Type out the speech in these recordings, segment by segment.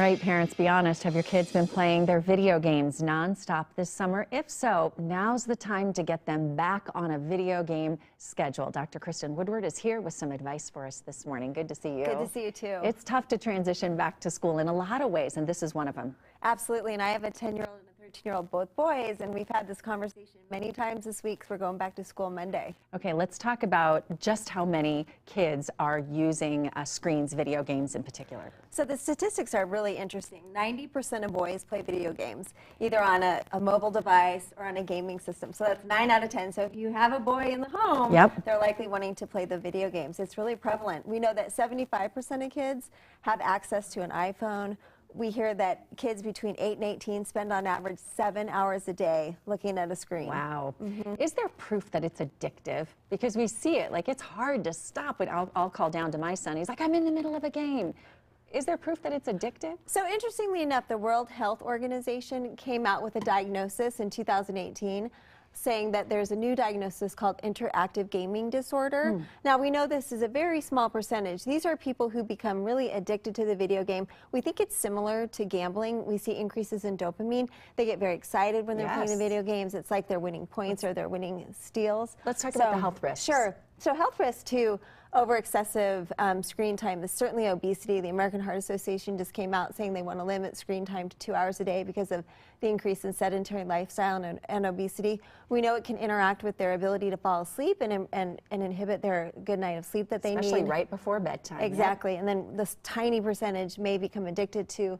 Right, parents, be honest. Have your kids been playing their video games nonstop this summer? If so, now's the time to get them back on a video game schedule. Dr. Kristen Woodward is here with some advice for us this morning. Good to see you. Good to see you too. It's tough to transition back to school in a lot of ways, and this is one of them. Absolutely, and I have a 10-year-old and a 13-year-old, both boys, and we've had this conversation many times this week, so we're going back to school Monday. Okay, let's talk about just how many kids are using screens, video games in particular. So the statistics are really interesting. 90% of boys play video games, either on a mobile device or on a gaming system. So that's 9 out of 10. So if you have a boy in the home, they're likely wanting to play the video games. It's really prevalent. We know that 75% of kids have access to an iPhone. We hear that kids between 8 and 18 spend on average 7 hours a day looking at a screen. Wow. Is there proof that it's addictive? Because we see it, like it's hard to stop. But I'll call down to my son. He's like, I'm in the middle of a game. Is there proof that it's addictive? So interestingly enough, the World Health Organization came out with a diagnosis in 2018 saying that there's a new diagnosis called interactive gaming disorder. Now, we know this is a very small percentage. These are people who become really addicted to the video game. We think it's similar to gambling. We see increases in dopamine. They get very excited when they're playing the video games. It's like they're winning points or they're winning steals. Let's talk about the health risks. Sure. So health risks to over excessive screen time is certainly obesity. The American Heart Association just came out saying they want to limit screen time to 2 hours a day because of the increase in sedentary lifestyle and obesity. We know it can interact with their ability to fall asleep and inhibit their good night of sleep that they need. Especially right before bedtime. Exactly. And then this tiny percentage may become addicted to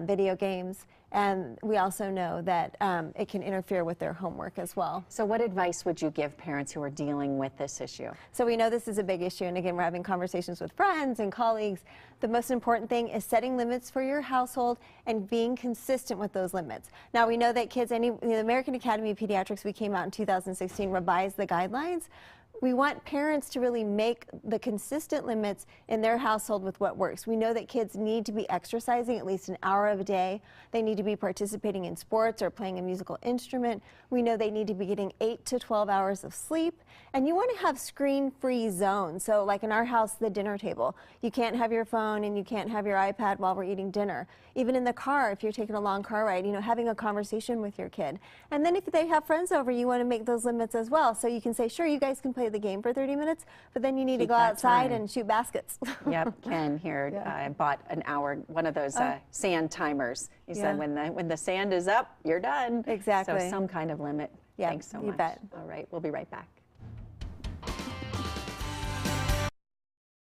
video games. And we also know that it can interfere with their homework as well. So what advice would you give parents who are dealing with this issue? So we know this is a big issue, and again, we're having conversations with friends and colleagues. The most important thing is setting limits for your household and being consistent with those limits. Now, we know that kids, the American Academy of Pediatrics, we came out in 2016, revised the guidelines. We want parents to really make the consistent limits in their household with what works. We know that kids need to be exercising at least an hour of a day. They need to be participating in sports or playing a musical instrument. We know they need to be getting 8 to 12 hours of sleep. And you want to have screen-free zones. So like in our house, the dinner table. You can't have your phone and you can't have your iPad while we're eating dinner. Even in the car, if you're taking a long car ride, having a conversation with your kid. And then if they have friends over, you want to make those limits as well. So you can say, sure, you guys can play the game for 30 minutes, but then you need to go outside and shoot baskets. Yep, Ken here bought an hour, one of those sand timers. He said when the sand is up, you're done. Exactly. So some kind of limit. Yeah, Thanks so much. You bet. All right, we'll be right back.